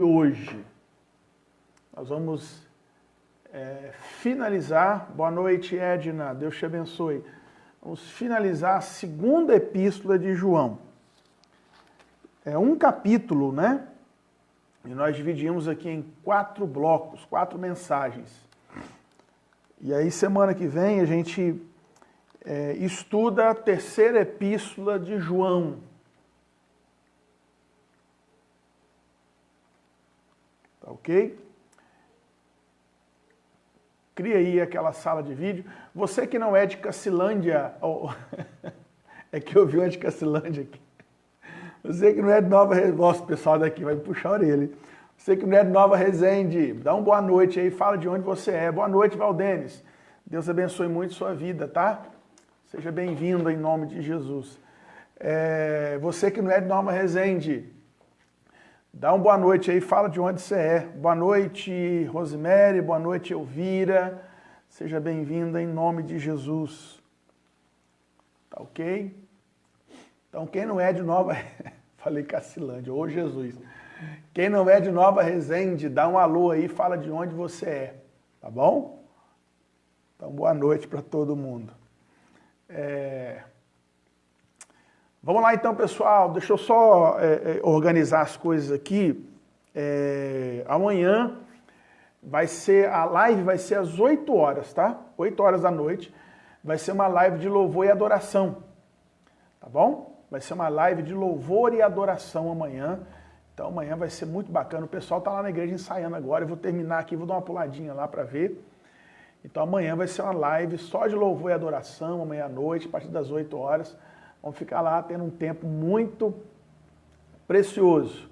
Hoje nós vamos finalizar, boa noite Edna, Deus te abençoe, vamos finalizar a segunda epístola de João. É um capítulo, né? E nós dividimos aqui em 4 blocos, 4 mensagens. E aí semana que vem a gente estuda a terceira epístola de João. Tá ok? Cria aí aquela sala de vídeo. Você que não é de Cacilândia, é que eu vi uma de Cacilândia aqui. Você que não é de Nova Resende, nossa, o pessoal daqui vai me puxar a orelha. Você que não é de Nova Resende, dá uma boa noite aí, fala de onde você é. Boa noite, Valdenes. Deus abençoe muito sua vida, tá? Seja bem-vindo em nome de Jesus. Você que não é de Nova Resende, dá uma boa noite aí, fala de onde você é. Boa noite, Rosemary, boa noite, Elvira. Seja bem-vinda em nome de Jesus. Tá ok? Então, quem não é de Nova... Falei Cacilândia, ô Jesus. Quem não é de Nova Resende, dá um alô aí, fala de onde você é. Tá bom? Então, boa noite para todo mundo. Vamos lá então, pessoal. Deixa eu só organizar as coisas aqui. Amanhã a live vai ser às 8 horas, tá? 8 horas da noite. Vai ser uma live de louvor e adoração. Tá bom? Vai ser uma live de louvor e adoração amanhã. Então amanhã vai ser muito bacana. O pessoal tá lá na igreja ensaiando agora. Eu vou terminar aqui, vou dar uma puladinha lá para ver. Então amanhã vai ser uma live só de louvor e adoração, amanhã à noite, a partir das 8 horas. Vamos ficar lá tendo um tempo muito precioso.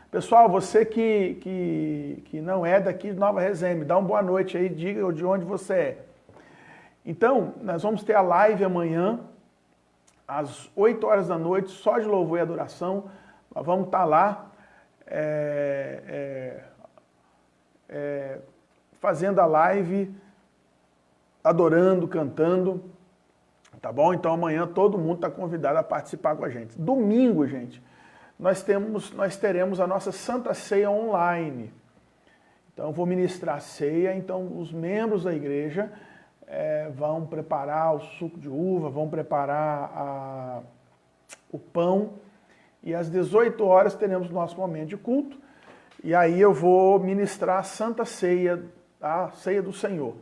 Pessoal, você que não é daqui de Nova Resende, dá uma boa noite aí, diga de onde você é. Então, nós vamos ter a live amanhã, às 8 horas da noite, só de louvor e adoração. Nós vamos estar lá fazendo a live, adorando, cantando. Tá bom? Então amanhã todo mundo está convidado a participar com a gente. Domingo, gente, nós teremos a nossa Santa Ceia online. Então eu vou ministrar a ceia, então os membros da igreja vão preparar o suco de uva, vão preparar o pão, e às 18 horas teremos nosso momento de culto, e aí eu vou ministrar a Santa Ceia, a Ceia do Senhor.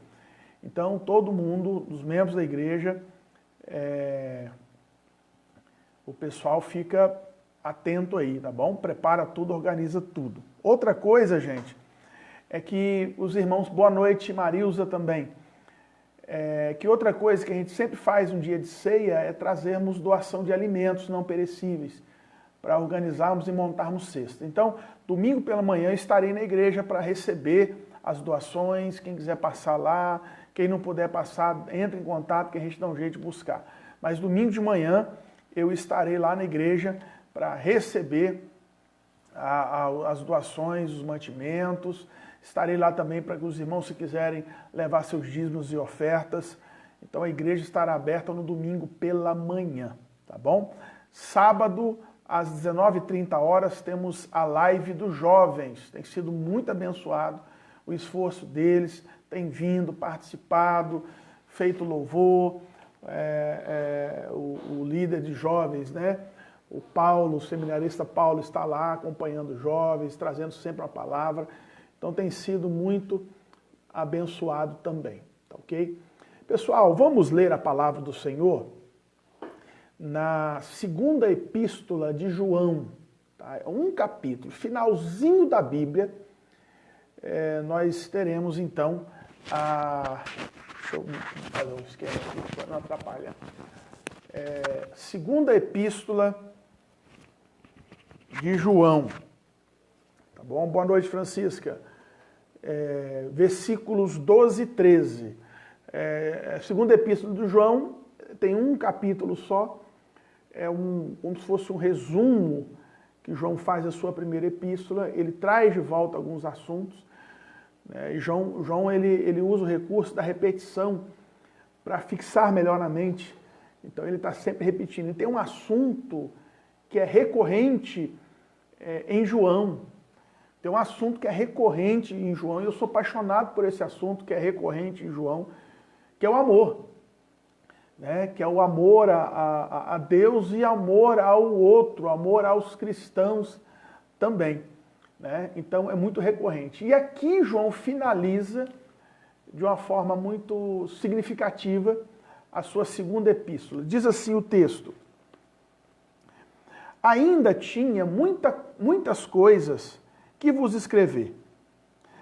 Então todo mundo, os membros da igreja, o pessoal fica atento aí, tá bom? Prepara tudo, organiza tudo. Outra coisa, gente, é que os irmãos, boa noite, Marilza também, que outra coisa que a gente sempre faz um dia de ceia é trazermos doação de alimentos não perecíveis, para organizarmos e montarmos cesta. Então, domingo pela manhã eu estarei na igreja para receber as doações, quem quiser passar lá, quem não puder passar, entra em contato que a gente dá um jeito de buscar. Mas domingo de manhã eu estarei lá na igreja para receber as doações, os mantimentos. Estarei lá também para que os irmãos, se quiserem, levar seus dízimos e ofertas. Então a igreja estará aberta no domingo pela manhã, tá bom? Sábado, às 19h30, temos a live dos jovens. Tem sido muito abençoado o esforço deles, tem vindo, participado, feito louvor, o líder de jovens, né? O Paulo, o seminarista Paulo, está lá acompanhando os jovens, trazendo sempre uma palavra. Então tem sido muito abençoado também, tá ok? Pessoal, vamos ler a palavra do Senhor na segunda epístola de João, tá? Um capítulo, finalzinho da Bíblia. Nós teremos então deixa eu fazer um esquema aqui para não atrapalhar. Segunda epístola de João. Tá bom? Boa noite, Francisca. Versículos 12 e 13. Segunda epístola de João tem um capítulo só. Como se fosse um resumo que João faz da sua primeira epístola. Ele traz de volta alguns assuntos. E João ele usa o recurso da repetição para fixar melhor na mente. Então ele está sempre repetindo. E tem um assunto que é recorrente em João. Tem um assunto que é recorrente em João, e eu sou apaixonado por esse assunto que é recorrente em João, que é o amor. Né? Que é o amor a Deus e amor ao outro, amor aos cristãos também. Né? Então é muito recorrente. E aqui João finaliza de uma forma muito significativa a sua segunda epístola. Diz assim o texto: ainda tinha muitas coisas que vos escrever.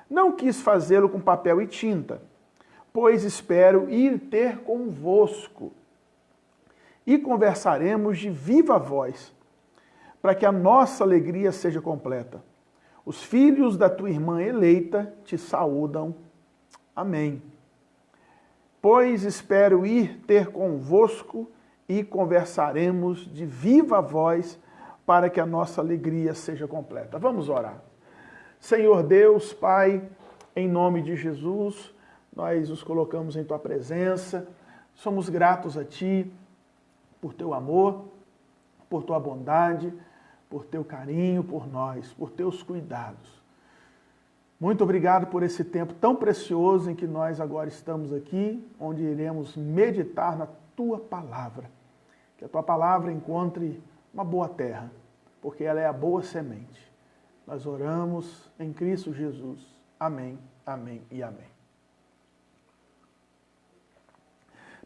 Não quis fazê-lo com papel e tinta, pois espero ir ter convosco e conversaremos de viva voz, para que a nossa alegria seja completa. Os filhos da tua irmã eleita te saúdam. Amém. Pois espero ir ter convosco e conversaremos de viva voz, para que a nossa alegria seja completa. Vamos orar. Senhor Deus, Pai, em nome de Jesus, nós nos colocamos em Tua presença, somos gratos a Ti por Teu amor, por Tua bondade, por Teu carinho por nós, por Teus cuidados. Muito obrigado por esse tempo tão precioso em que nós agora estamos aqui, onde iremos meditar na Tua palavra. Que a Tua palavra encontre uma boa terra, porque ela é a boa semente. Nós oramos em Cristo Jesus. Amém, amém e amém.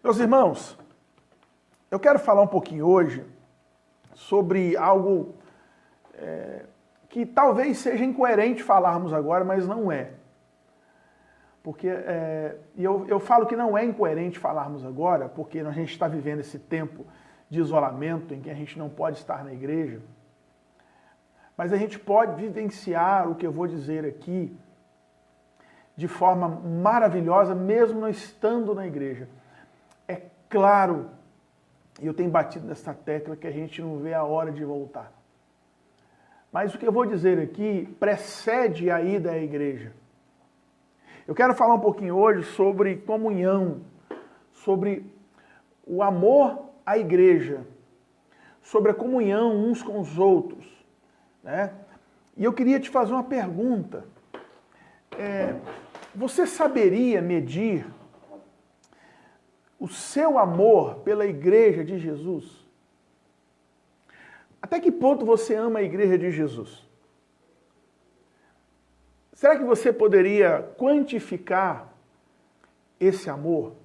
Meus irmãos, eu quero falar um pouquinho hoje sobre algo que talvez seja incoerente falarmos agora, mas não é. Porque eu falo que não é incoerente falarmos agora, porque a gente está vivendo esse tempo de isolamento em que a gente não pode estar na igreja, mas a gente pode vivenciar o que eu vou dizer aqui de forma maravilhosa, mesmo não estando na igreja. É claro, e eu tenho batido nessa tecla, que a gente não vê a hora de voltar. Mas o que eu vou dizer aqui precede a ida à igreja. Eu quero falar um pouquinho hoje sobre comunhão, sobre o amor à igreja, sobre a comunhão uns com os outros. Né? E eu queria te fazer uma pergunta. Você saberia medir o seu amor pela igreja de Jesus? Até que ponto você ama a igreja de Jesus? Será que você poderia quantificar esse amor?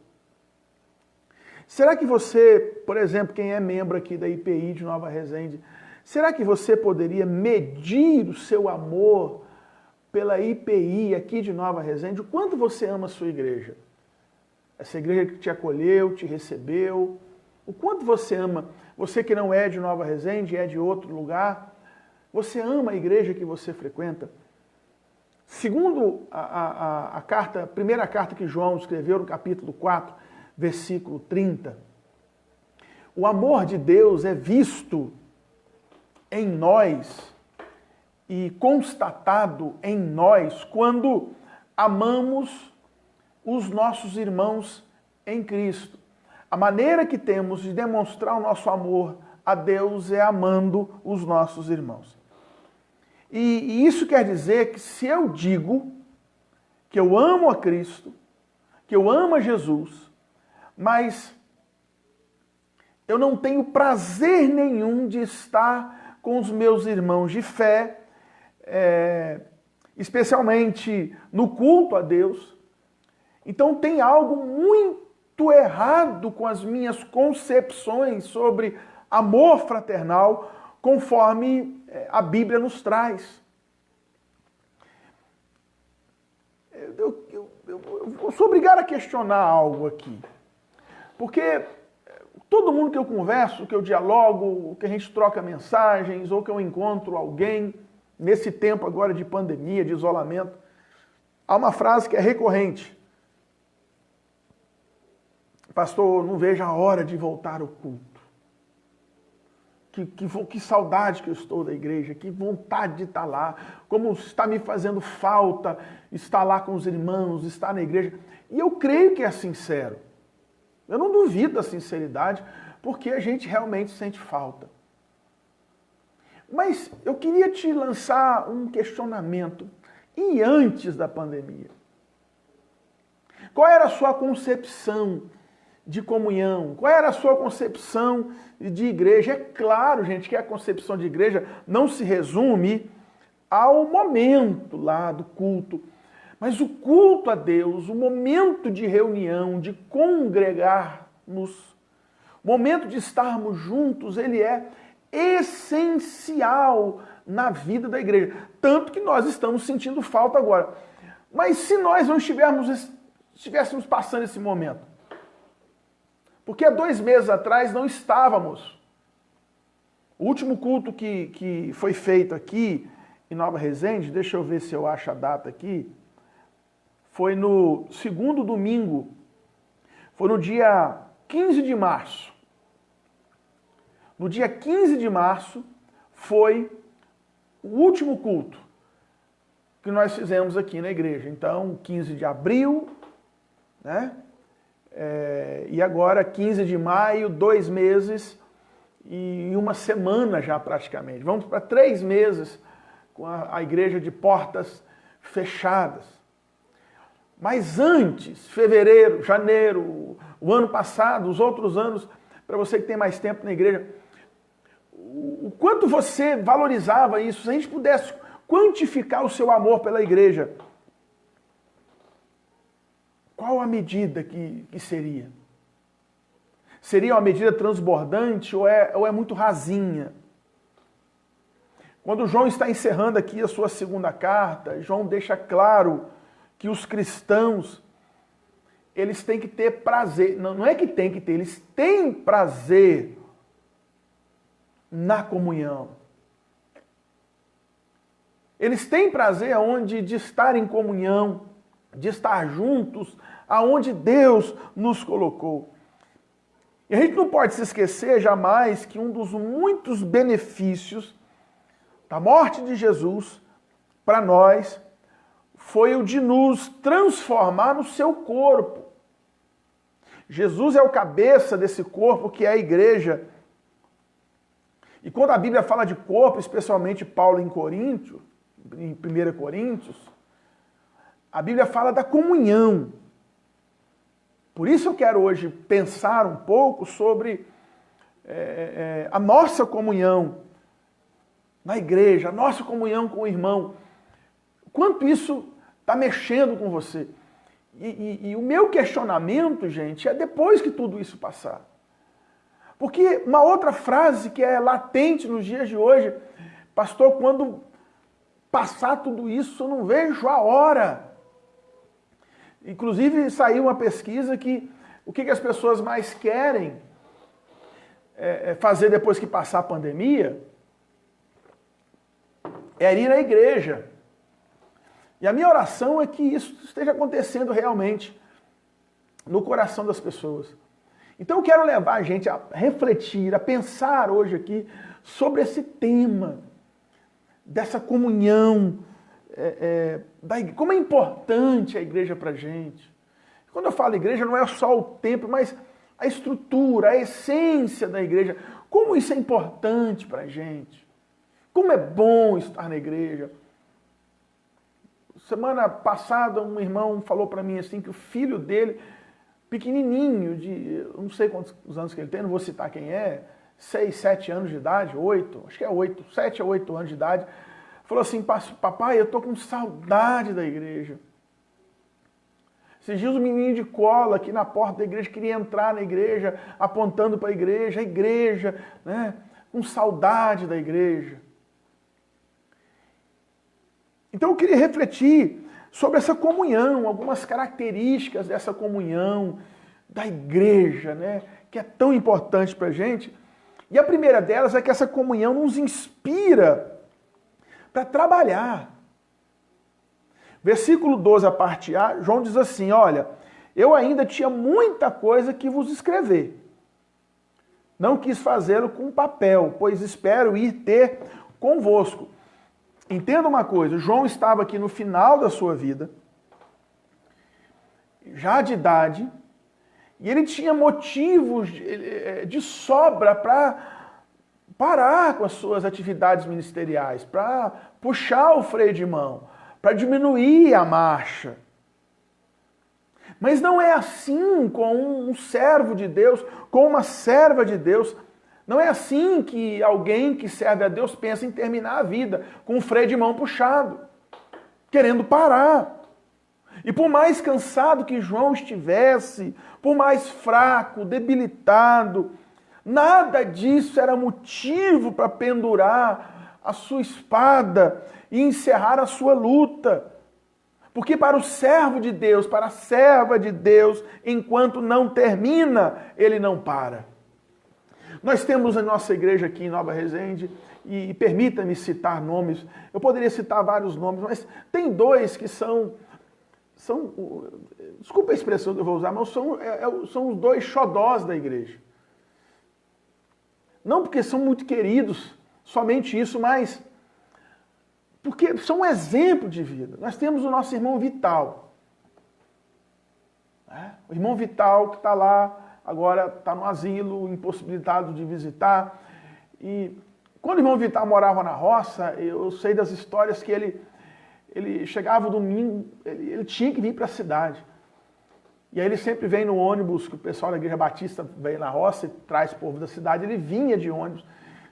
Será que você, por exemplo, quem é membro aqui da IPI de Nova Resende, será que você poderia medir o seu amor pela IPI aqui de Nova Resende? O quanto você ama a sua igreja? Essa igreja que te acolheu, te recebeu. O quanto você ama, você que não é de Nova Resende, é de outro lugar, você ama a igreja que você frequenta? Segundo a primeira carta que João escreveu no capítulo 4, versículo 30, o amor de Deus é visto em nós e constatado em nós quando amamos os nossos irmãos em Cristo. A maneira que temos de demonstrar o nosso amor a Deus é amando os nossos irmãos. E isso quer dizer que se eu digo que eu amo a Cristo, que eu amo a Jesus, mas eu não tenho prazer nenhum de estar com os meus irmãos de fé, especialmente no culto a Deus, então tem algo muito errado com as minhas concepções sobre amor fraternal, conforme a Bíblia nos traz. Eu sou obrigado a questionar algo aqui, porque todo mundo que eu converso, que eu dialogo, que a gente troca mensagens, ou que eu encontro alguém, nesse tempo agora de pandemia, de isolamento, há uma frase que é recorrente. Pastor, não vejo a hora de voltar ao culto. Que saudade que eu estou da igreja, que vontade de estar lá, como está me fazendo falta estar lá com os irmãos, estar na igreja. E eu creio que é sincero. Eu não duvido da sinceridade, porque a gente realmente sente falta. Mas eu queria te lançar um questionamento. E antes da pandemia? Qual era a sua concepção de comunhão? Qual era a sua concepção de igreja? É claro, gente, que a concepção de igreja não se resume ao momento lá do culto. Mas o culto a Deus, o momento de reunião, de congregar-nos, o momento de estarmos juntos, ele é essencial na vida da igreja. Tanto que nós estamos sentindo falta agora. Mas se nós não estivéssemos passando esse momento? Porque há 2 meses atrás não estávamos. O último culto que foi feito aqui em Nova Resende, deixa eu ver se eu acho a data aqui, foi no 2º domingo, foi no dia 15 de março. No dia 15 de março foi o último culto que nós fizemos aqui na igreja. Então, 15 de abril, né? E agora 15 de maio, 2 meses e 1 semana já praticamente. Vamos para 3 meses com a igreja de portas fechadas. Mas antes, fevereiro, janeiro, o ano passado, os outros anos, para você que tem mais tempo na igreja, o quanto você valorizava isso, se a gente pudesse quantificar o seu amor pela igreja, qual a medida que seria? Seria uma medida transbordante ou é muito rasinha? Quando João está encerrando aqui a sua 2ª carta, João deixa claro que os cristãos, eles têm que ter prazer, não é que tem que ter, eles têm prazer na comunhão. Eles têm prazer aonde de estar em comunhão, de estar juntos, aonde Deus nos colocou. E a gente não pode se esquecer jamais que um dos muitos benefícios da morte de Jesus para nós foi o de nos transformar no seu corpo. Jesus é o cabeça desse corpo que é a igreja. E quando a Bíblia fala de corpo, especialmente Paulo em 1 Coríntios, a Bíblia fala da comunhão. Por isso eu quero hoje pensar um pouco sobre a nossa comunhão na igreja, a nossa comunhão com o irmão. Quanto isso está mexendo com você? E o meu questionamento, gente, é depois que tudo isso passar. Porque uma outra frase que é latente nos dias de hoje, pastor, quando passar tudo isso, eu não vejo a hora. Inclusive, saiu uma pesquisa que o que as pessoas mais querem fazer depois que passar a pandemia é ir à igreja. E a minha oração é que isso esteja acontecendo realmente no coração das pessoas. Então eu quero levar a gente a refletir, a pensar hoje aqui sobre esse tema, dessa comunhão, como é importante a igreja para a gente. Quando eu falo igreja, não é só o templo, mas a estrutura, a essência da igreja. Como isso é importante para a gente. Como é bom estar na igreja. Semana passada, um irmão falou para mim assim que o filho dele, pequenininho, eu não sei quantos anos que ele tem, não vou citar quem é, 6, 7 anos de idade, 8, acho que é 8, 7 a 8 anos de idade, falou assim, papai, eu tô com saudade da igreja. Esses dias o menino de cola aqui na porta da igreja queria entrar na igreja, apontando para a igreja, né, com saudade da igreja. Então eu queria refletir sobre essa comunhão, algumas características dessa comunhão da igreja, né, que é tão importante para a gente. E a primeira delas é que essa comunhão nos inspira para trabalhar. Versículo 12, a parte A, João diz assim, olha, eu ainda tinha muita coisa que vos escrever. Não quis fazê-lo com papel, pois espero ir ter convosco. Entenda uma coisa, João estava aqui no final da sua vida, já de idade, e ele tinha motivos de sobra parar com as suas atividades ministeriais, para puxar o freio de mão, para diminuir a marcha. Mas não é assim com um servo de Deus, com uma serva de Deus. Não é assim que alguém que serve a Deus pensa em terminar a vida, com o freio de mão puxado, querendo parar. E por mais cansado que João estivesse, por mais fraco, debilitado, nada disso era motivo para pendurar a sua espada e encerrar a sua luta. Porque para o servo de Deus, para a serva de Deus, enquanto não termina, ele não para. Nós temos a nossa igreja aqui em Nova Resende, e permita-me citar nomes, eu poderia citar vários nomes, mas tem dois que são desculpa a expressão que eu vou usar, mas são os dois xodós da igreja. Não porque são muito queridos, somente isso, mas porque são um exemplo de vida. Nós temos o nosso irmão Vital. O irmão Vital que está lá, agora está no asilo, impossibilitado de visitar. E quando o irmão Vital morava na roça, eu sei das histórias que ele chegava domingo, ele tinha que vir para a cidade. E aí ele sempre vem no ônibus, que o pessoal da Igreja Batista vem na roça e traz o povo da cidade, ele vinha de ônibus.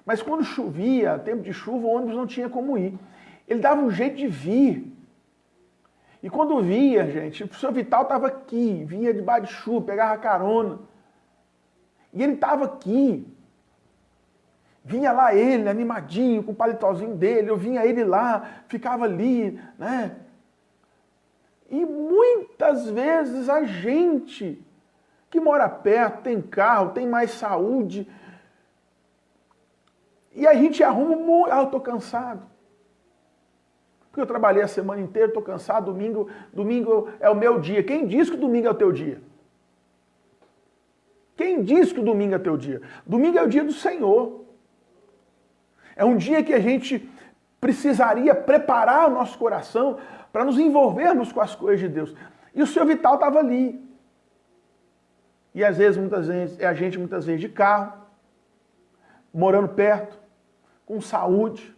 Mas quando chovia, tempo de chuva, o ônibus não tinha como ir. Ele dava um jeito de vir. E quando via, gente, o senhor Vital estava aqui, vinha debaixo de chuva, pegava carona. E ele estava aqui. Vinha lá ele, animadinho, com o paletózinho dele, eu vinha ele lá, ficava ali, né? E muitas vezes a gente que mora perto, tem carro, tem mais saúde, e a gente arruma muito, eu estou cansado. Porque eu trabalhei a semana inteira, estou cansado, domingo é o meu dia. Quem diz que domingo é o teu dia? Quem diz que o domingo é teu dia? Domingo é o dia do Senhor. É um dia que a gente precisaria preparar o nosso coração para nos envolvermos com as coisas de Deus. E o senhor Vital estava ali. E às vezes, muitas vezes de carro, morando perto, com saúde,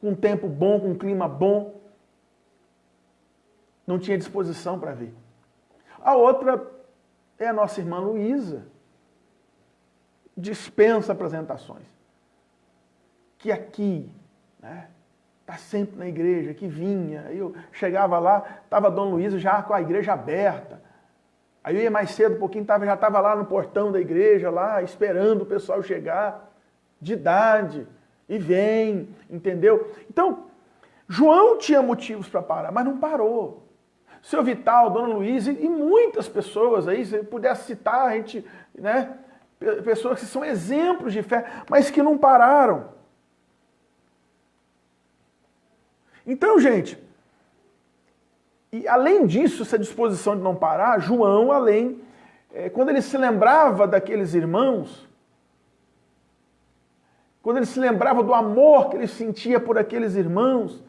com tempo bom, com clima bom. Não tinha disposição para vir. A outra é a nossa irmã Luísa. Dispensa apresentações. Que aqui, né, tá sempre na igreja, que vinha. Aí eu chegava lá, estava a Dona Luísa já com a igreja aberta. Aí eu ia mais cedo, um pouquinho, já estava lá no portão da igreja, lá esperando o pessoal chegar, de idade, e vem, entendeu? Então, João tinha motivos para parar, mas não parou. Seu Vital, Dona Luísa e muitas pessoas aí, se eu pudesse citar, a gente, né, pessoas que são exemplos de fé, mas que não pararam. Então, gente, e além disso, essa disposição de não parar, João, quando ele se lembrava daqueles irmãos, quando ele se lembrava do amor que ele sentia por aqueles irmãos,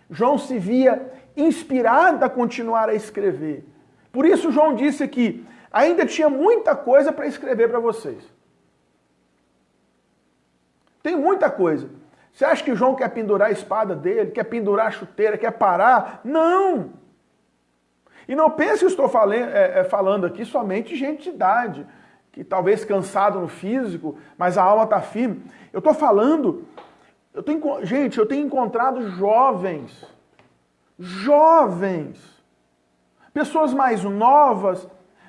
João se via inspirado a continuar a escrever. Por isso, João disse que ainda tinha muita coisa para escrever para vocês. Tem muita coisa. Você acha que João quer pendurar a espada dele, quer pendurar a chuteira, quer parar? Não! E não pense que eu estou falando aqui somente de gente de idade, que talvez cansado no físico, mas a alma está firme. Eu estou falando, eu tenho encontrado jovens, pessoas mais novas,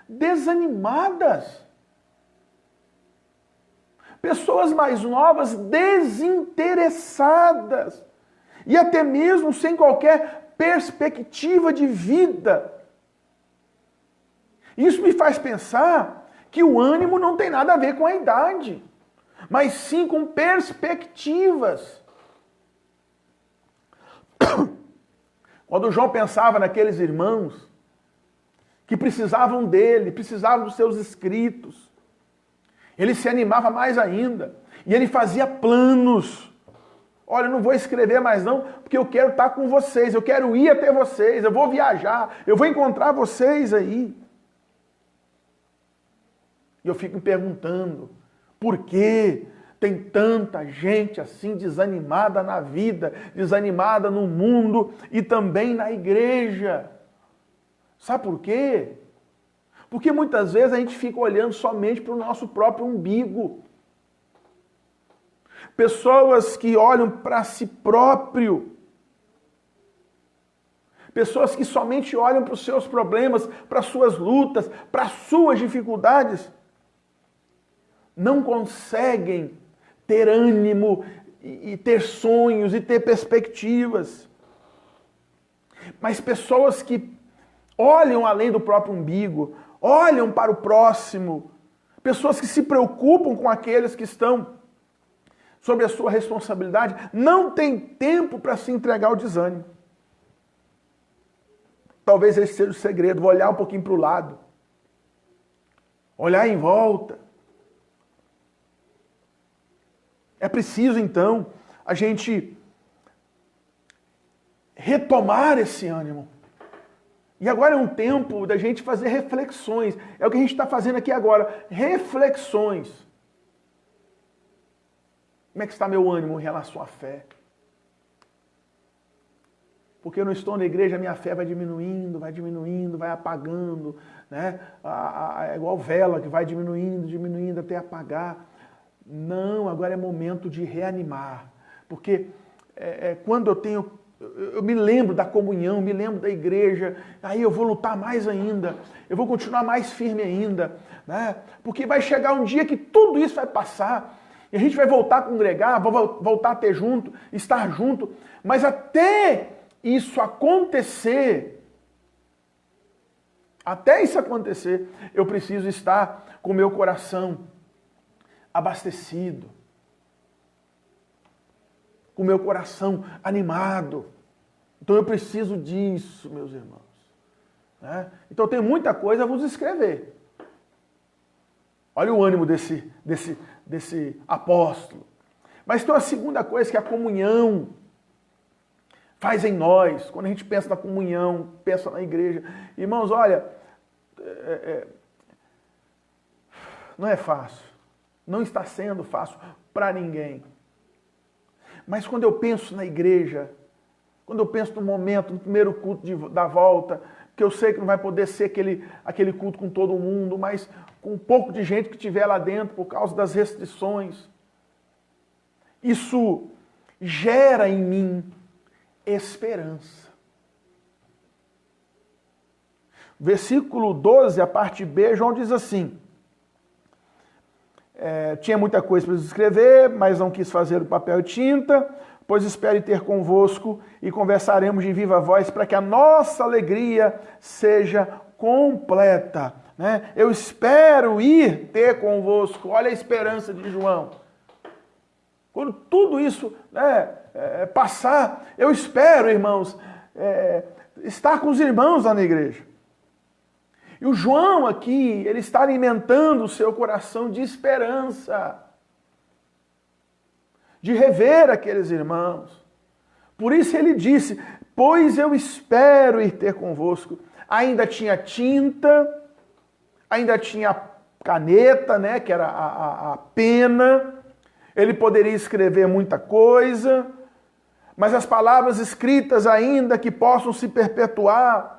desanimadas. Pessoas mais novas desinteressadas e até mesmo sem qualquer perspectiva de vida. Isso me faz pensar que o ânimo não tem nada a ver com a idade, mas sim com perspectivas. Quando João pensava naqueles irmãos que precisavam dele, precisavam dos seus escritos, ele se animava mais ainda. E ele fazia planos. Olha, eu não vou escrever mais não, porque eu quero estar com vocês. Eu quero ir até vocês. Eu vou viajar. Eu vou encontrar vocês aí. E eu fico me perguntando, por quê? Tem tanta gente assim desanimada na vida, desanimada no mundo e também na igreja. Sabe por quê? Porque muitas vezes a gente fica olhando somente para o nosso próprio umbigo. Pessoas que olham para si próprio. Pessoas que somente olham para os seus problemas, para as suas lutas, para as suas dificuldades. Não conseguem ter ânimo e ter sonhos e ter perspectivas. Mas pessoas que olham além do próprio umbigo, olham para o próximo, pessoas que se preocupam com aqueles que estão sob a sua responsabilidade, não têm tempo para se entregar ao desânimo. Talvez esse seja o segredo, vou olhar um pouquinho para o lado, olhar em volta. É preciso, então, a gente retomar esse ânimo. E agora é um tempo da gente fazer reflexões. É o que a gente está fazendo aqui agora. Reflexões. Como é que está meu ânimo em relação à fé? Porque eu não estou na igreja, a minha fé vai diminuindo, vai apagando. Né? É igual vela que vai diminuindo até apagar. Não, agora é momento de reanimar. Porque quando eu me lembro da comunhão, me lembro da igreja, aí eu vou lutar mais ainda, eu vou continuar mais firme ainda, né? Porque vai chegar um dia que tudo isso vai passar, e a gente vai voltar a congregar, voltar a ter junto, estar junto, mas até isso acontecer, eu preciso estar com o meu coração abastecido, com o meu coração animado. Então eu preciso disso, meus irmãos. Né? Então tem muita coisa a vos escrever. Olha o ânimo desse apóstolo. Mas tem uma segunda coisa que a comunhão faz em nós. Quando a gente pensa na comunhão, pensa na igreja. Irmãos, olha, não é fácil. Não está sendo fácil para ninguém. Mas quando eu penso na igreja, quando eu penso no momento, no primeiro culto da volta, que eu sei que não vai poder ser aquele culto com todo mundo, mas com um pouco de gente que estiver lá dentro por causa das restrições, isso gera em mim esperança. Versículo 12, a parte B, João diz assim: tinha muita coisa para escrever, mas não quis fazer o papel e tinta, pois espero ter convosco e conversaremos de viva voz para que a nossa alegria seja completa. Né? Eu espero ir ter convosco. Olha a esperança de João. Quando tudo isso passar, eu espero, irmãos, estar com os irmãos lá na igreja. E o João aqui, ele está alimentando o seu coração de esperança, de rever aqueles irmãos. Por isso ele disse, pois eu espero ir ter convosco. Ainda tinha tinta, ainda tinha caneta, né, que era a pena. Ele poderia escrever muita coisa, mas as palavras escritas ainda que possam se perpetuar,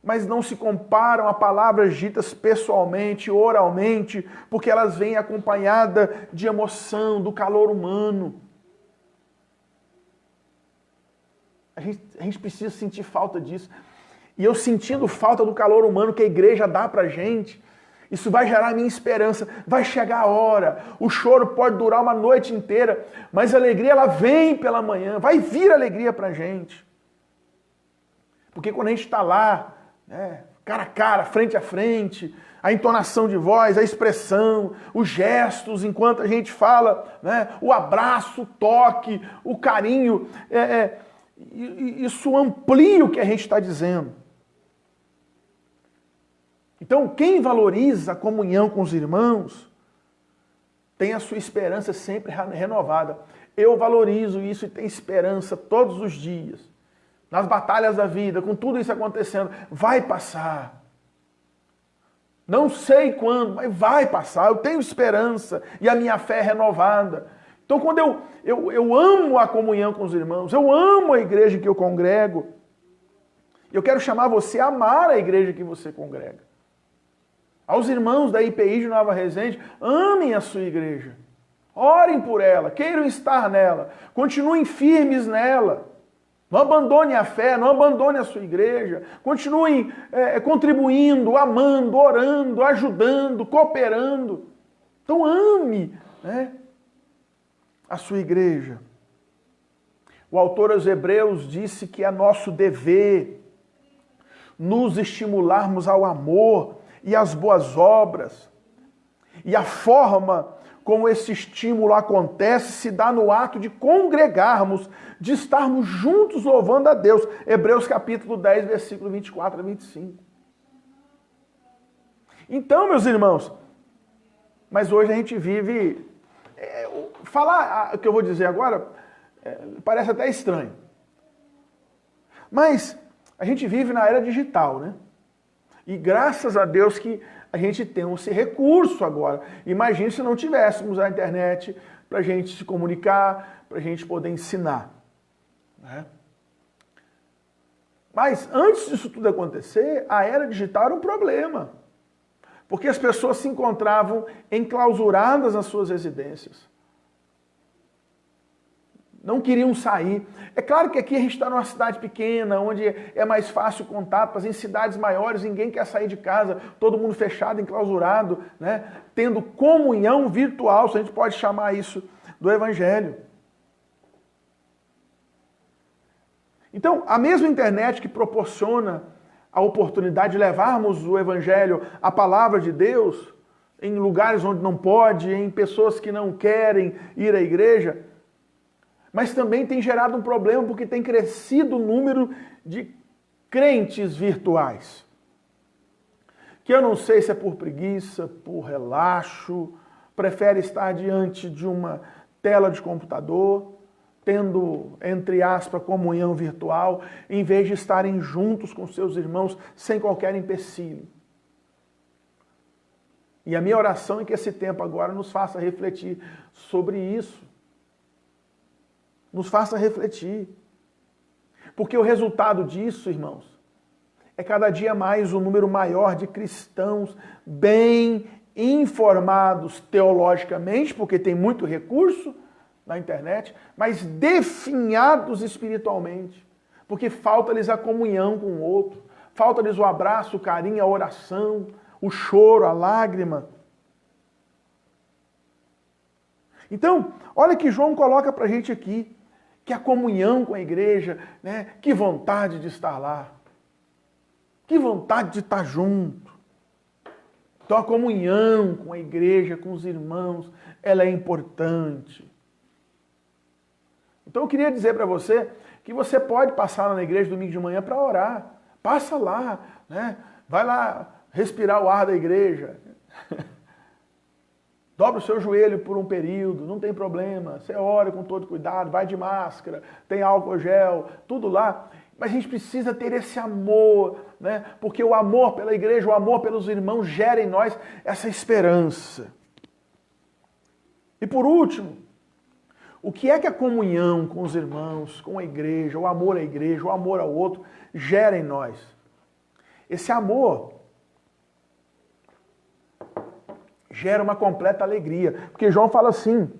mas não se comparam a palavras ditas pessoalmente, oralmente, porque elas vêm acompanhadas de emoção, do calor humano. A gente precisa sentir falta disso. E eu sentindo falta do calor humano que a igreja dá pra gente, isso vai gerar a minha esperança. Vai chegar a hora, o choro pode durar uma noite inteira, mas a alegria ela vem pela manhã, vai vir alegria pra gente. Porque quando a gente está lá, cara a cara, frente a frente, a entonação de voz, a expressão, os gestos enquanto a gente fala, o abraço, o toque, o carinho, isso amplia o que a gente está dizendo. Então, quem valoriza a comunhão com os irmãos tem a sua esperança sempre renovada. Eu valorizo isso e tenho esperança todos os dias. Nas batalhas da vida, com tudo isso acontecendo, vai passar. Não sei quando, mas vai passar. Eu tenho esperança e a minha fé é renovada. Então, quando eu amo a comunhão com os irmãos, eu amo a igreja que eu congrego, eu quero chamar você a amar a igreja que você congrega. Aos irmãos da IPI de Nova Resende, amem a sua igreja. Orem por ela, queiram estar nela, continuem firmes nela. Não abandone a fé, não abandone a sua igreja. Continuem contribuindo, amando, orando, ajudando, cooperando. Então ame, né, a sua igreja. O autor aos Hebreus disse que é nosso dever nos estimularmos ao amor e às boas obras. E a forma como esse estímulo acontece se dá no ato de congregarmos, de estarmos juntos louvando a Deus. Hebreus capítulo 10, versículo 24 a 25. Então, meus irmãos, mas hoje a gente vive... falar o que eu vou dizer agora parece até estranho. Mas a gente vive na era digital, né? E graças a Deus que a gente tem esse recurso agora. Imagine se não tivéssemos a internet para a gente se comunicar, para a gente poder ensinar, né? Mas antes disso tudo acontecer, a era digital era um problema. Porque as pessoas se encontravam enclausuradas nas suas residências. Não queriam sair. É claro que aqui a gente está numa cidade pequena, onde é mais fácil o contato, mas em cidades maiores ninguém quer sair de casa, todo mundo fechado, enclausurado, né? Tendo comunhão virtual, se a gente pode chamar isso do Evangelho. Então, a mesma internet que proporciona a oportunidade de levarmos o Evangelho, a palavra de Deus, em lugares onde não pode, em pessoas que não querem ir à igreja, mas também tem gerado um problema porque tem crescido o número de crentes virtuais. Que eu não sei se é por preguiça, por relaxo, prefere estar diante de uma tela de computador, tendo, entre aspas, comunhão virtual, em vez de estarem juntos com seus irmãos sem qualquer empecilho. E a minha oração é que esse tempo agora nos faça refletir sobre isso. Nos faça refletir. Porque o resultado disso, irmãos, é cada dia mais um número maior de cristãos bem informados teologicamente, porque tem muito recurso na internet, mas definhados espiritualmente, porque falta-lhes a comunhão com o outro, falta-lhes o abraço, o carinho, a oração, o choro, a lágrima. Então, olha que João coloca pra gente aqui, que a comunhão com a igreja, né? Que vontade de estar lá. Que vontade de estar junto. Então a comunhão com a igreja, com os irmãos, ela é importante. Então eu queria dizer para você que você pode passar lá na igreja domingo de manhã para orar. Passa lá, né? Vai lá respirar o ar da igreja. Dobra o seu joelho por um período, não tem problema. Você ora com todo cuidado, vai de máscara, tem álcool gel, tudo lá. Mas a gente precisa ter esse amor, né? Porque o amor pela igreja, o amor pelos irmãos gera em nós essa esperança. E por último, o que é que a comunhão com os irmãos, com a igreja, o amor à igreja, o amor ao outro, gera em nós? Esse amor gera uma completa alegria. Porque João fala assim,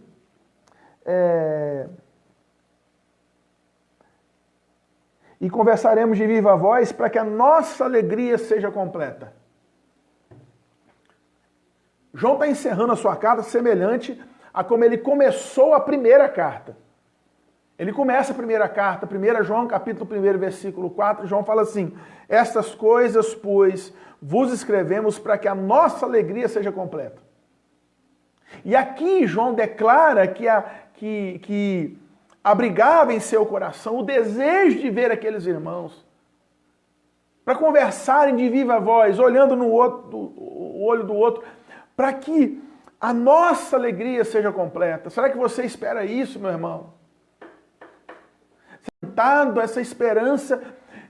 e conversaremos de viva voz para que a nossa alegria seja completa. João está encerrando a sua carta semelhante a como ele começou a primeira carta. Ele começa a primeira carta, 1 João, capítulo 1, versículo 4, João fala assim, estas coisas, pois, vos escrevemos para que a nossa alegria seja completa. E aqui João declara que abrigava em seu coração o desejo de ver aqueles irmãos, para conversarem de viva voz, olhando no o olho do outro, para que a nossa alegria seja completa. Será que você espera isso, meu irmão? Sentado essa esperança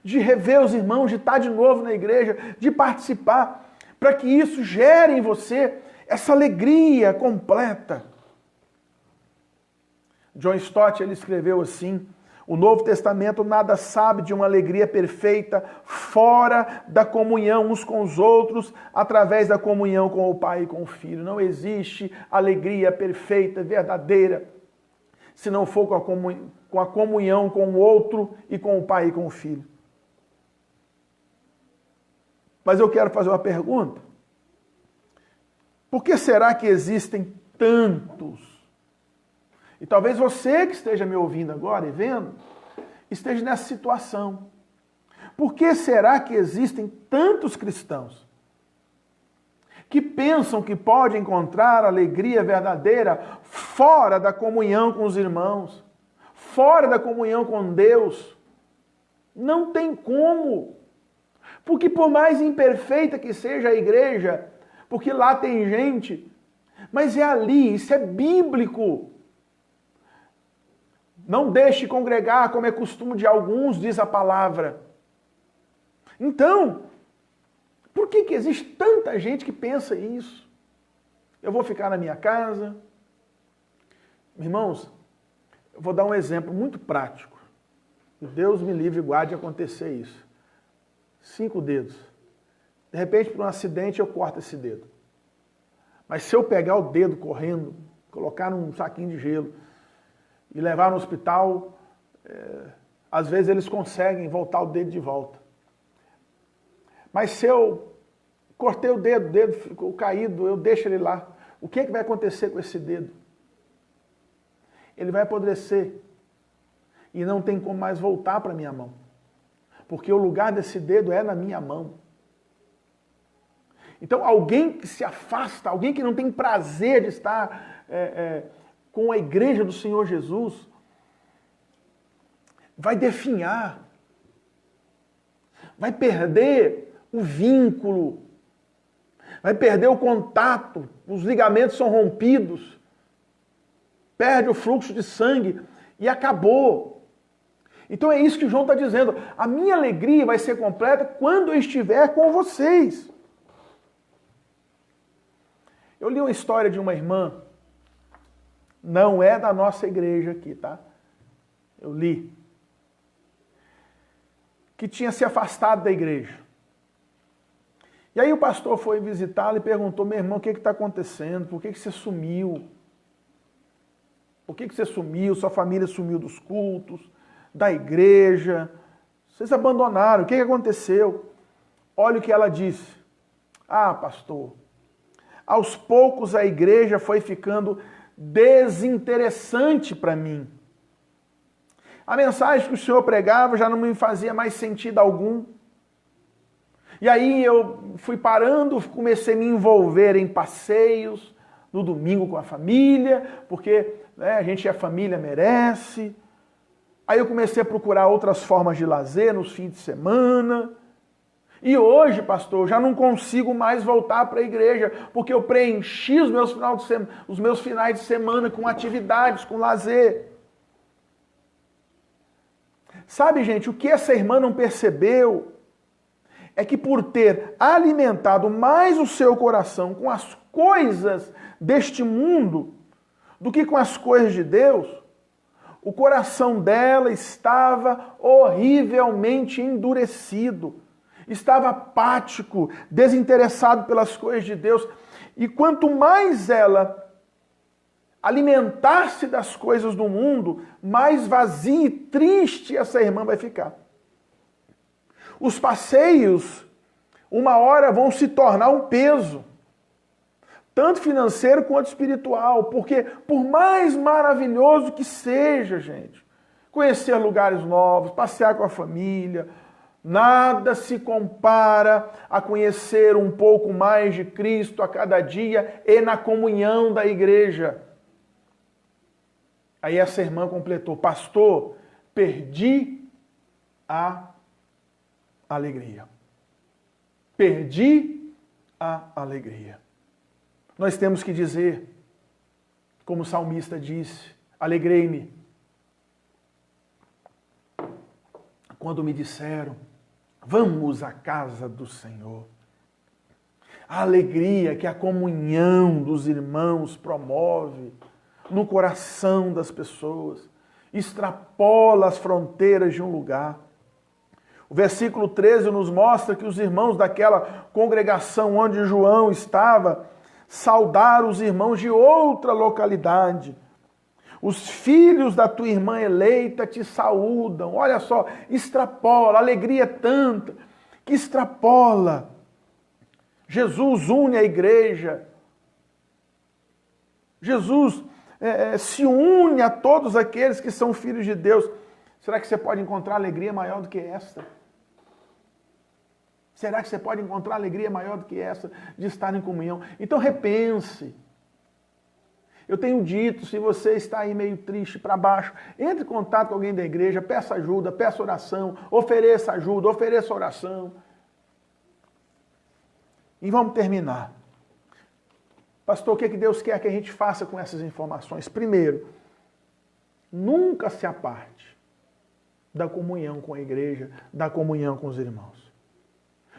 de rever os irmãos, de estar de novo na igreja, de participar. para que isso gere em você essa alegria completa. John Stott, ele escreveu assim: o Novo Testamento nada sabe de uma alegria perfeita fora da comunhão uns com os outros, através da comunhão com o Pai e com o Filho. Não existe alegria perfeita, verdadeira, se não for com a comunhão com o outro e com o Pai e com o Filho. Mas eu quero fazer uma pergunta. Por que será que existem tantos? E talvez você que esteja me ouvindo agora e vendo, esteja nessa situação. Por que será que existem tantos cristãos que pensam que podem encontrar alegria verdadeira fora da comunhão com os irmãos, fora da comunhão com Deus? Não tem como. Porque por mais imperfeita que seja a igreja, porque lá tem gente, mas é ali, isso é bíblico. Não deixe congregar como é costume de alguns, diz a palavra. Então, por que existe tanta gente que pensa isso? Eu vou ficar na minha casa. Irmãos, eu vou dar um exemplo muito prático. Deus me livre e guarde acontecer isso. 5 dedos. De repente, por um acidente, eu corto esse dedo. Mas se eu pegar o dedo correndo, colocar num saquinho de gelo e levar no hospital, às vezes eles conseguem voltar o dedo de volta. Mas se eu cortei o dedo ficou caído, eu deixo ele lá. O que vai acontecer com esse dedo? Ele vai apodrecer e não tem como mais voltar para a minha mão. Porque o lugar desse dedo é na minha mão. Então, alguém que se afasta, alguém que não tem prazer de estar com a igreja do Senhor Jesus, vai definhar, vai perder o vínculo, vai perder o contato, os ligamentos são rompidos, perde o fluxo de sangue e acabou. Então é isso que João está dizendo. A minha alegria vai ser completa quando eu estiver com vocês. Eu li uma história de uma irmã, não é da nossa igreja aqui, tá? Eu li. Que tinha se afastado da igreja. E aí o pastor foi visitá-la e perguntou: meu irmão, o que está acontecendo? Por que você sumiu? Por que você sumiu? Sua família sumiu dos cultos, da igreja. Vocês abandonaram. O que aconteceu? Olha o que ela disse. Ah, pastor, aos poucos a igreja foi ficando desinteressante para mim. A mensagem que o senhor pregava já não me fazia mais sentido algum. E aí eu fui parando, comecei a me envolver em passeios, no domingo com a família, porque a gente é família, merece. Aí eu comecei a procurar outras formas de lazer nos fins de semana. E hoje, pastor, eu já não consigo mais voltar para a igreja, porque eu preenchi os meus finais de semana com atividades, com lazer. Sabe, gente, o que essa irmã não percebeu é que por ter alimentado mais o seu coração com as coisas deste mundo do que com as coisas de Deus, o coração dela estava horrivelmente endurecido, estava apático, desinteressado pelas coisas de Deus. E quanto mais ela alimentar-se das coisas do mundo, mais vazia e triste essa irmã vai ficar. Os passeios, uma hora, vão se tornar um peso, tanto financeiro quanto espiritual, porque por mais maravilhoso que seja, gente, conhecer lugares novos, passear com a família, nada se compara a conhecer um pouco mais de Cristo a cada dia e na comunhão da igreja. Aí essa irmã completou: pastor, perdi a alegria. Perdi a alegria. Nós temos que dizer, como o salmista disse: alegrei-me quando me disseram, vamos à casa do Senhor. A alegria que a comunhão dos irmãos promove no coração das pessoas, extrapola as fronteiras de um lugar. O versículo 13 nos mostra que os irmãos daquela congregação onde João estava saudaram os irmãos de outra localidade. Os filhos da tua irmã eleita te saúdam. Olha só, extrapola, a alegria é tanta que extrapola. Jesus une a igreja. Jesus se une a todos aqueles que são filhos de Deus. Será que você pode encontrar alegria maior do que esta? Será que você pode encontrar alegria maior do que essa de estar em comunhão? Então repense. Eu tenho dito, se você está aí meio triste, para baixo, entre em contato com alguém da igreja, peça ajuda, peça oração, ofereça ajuda, ofereça oração. E vamos terminar. Pastor, o que Deus quer que a gente faça com essas informações? Primeiro, nunca se aparte da comunhão com a igreja, da comunhão com os irmãos.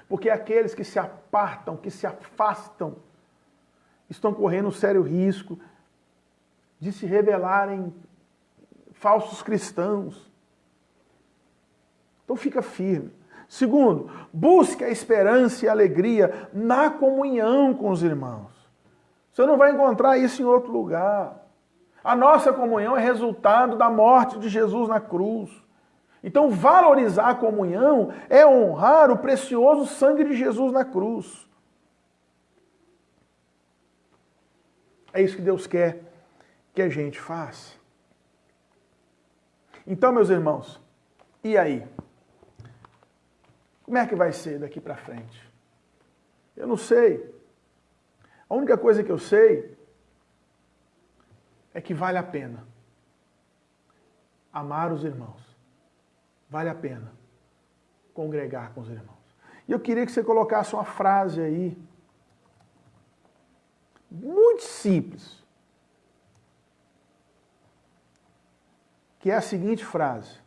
Porque aqueles que se apartam, que se afastam, estão correndo um sério risco de se revelarem falsos cristãos. Então fica firme. Segundo, busque a esperança e a alegria na comunhão com os irmãos. Você não vai encontrar isso em outro lugar. A nossa comunhão é resultado da morte de Jesus na cruz. Então, valorizar a comunhão é honrar o precioso sangue de Jesus na cruz. É isso que Deus quer que a gente faça. Então, meus irmãos, e aí? Como é que vai ser daqui para frente? Eu não sei. A única coisa que eu sei é que vale a pena amar os irmãos. Vale a pena congregar com os irmãos. E eu queria que você colocasse uma frase aí, muito simples, que é a seguinte frase: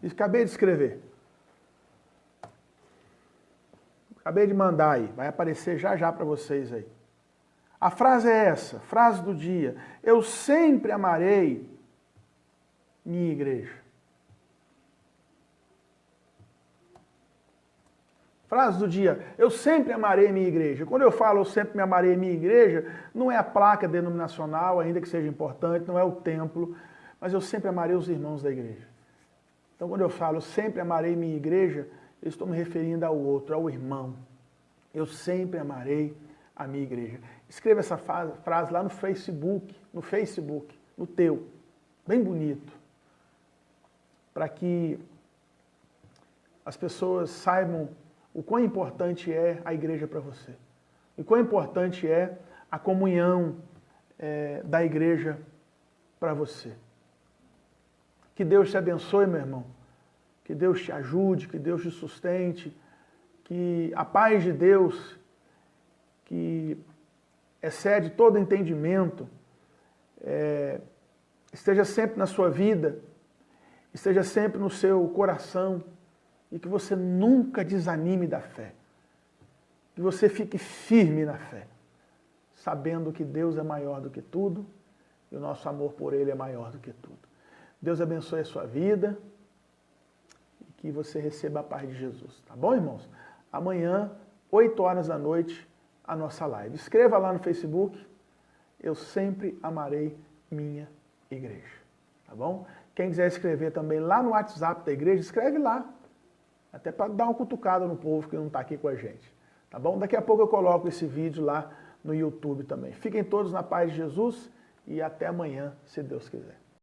acabei de escrever. Acabei de mandar aí, vai aparecer já já para vocês aí. A frase é essa, frase do dia: eu sempre amarei minha igreja. Frase do dia: eu sempre amarei minha igreja. Quando eu falo eu sempre me amarei minha igreja, não é a placa denominacional, ainda que seja importante, não é o templo, mas eu sempre amarei os irmãos da igreja. Então quando eu falo eu sempre amarei minha igreja, eu estou me referindo ao outro, ao irmão. Eu sempre amarei a minha igreja. Escreva essa frase lá no Facebook, no teu, bem bonito, para que as pessoas saibam o quão importante é a igreja para você, o quão importante é a comunhão da igreja para você. Que Deus te abençoe, meu irmão. Que Deus te ajude, que Deus te sustente, que a paz de Deus, que excede todo entendimento, esteja sempre na sua vida, esteja sempre no seu coração, e que você nunca desanime da fé. Que você fique firme na fé, sabendo que Deus é maior do que tudo, e o nosso amor por Ele é maior do que tudo. Deus abençoe a sua vida, que você receba a paz de Jesus. Tá bom, irmãos? Amanhã, 8 horas da noite, a nossa live. Escreva lá no Facebook: eu sempre amarei minha igreja. Tá bom? Quem quiser escrever também lá no WhatsApp da igreja, escreve lá. Até para dar uma cutucada no povo que não está aqui com a gente. Tá bom? Daqui a pouco eu coloco esse vídeo lá no YouTube também. Fiquem todos na paz de Jesus e até amanhã, se Deus quiser.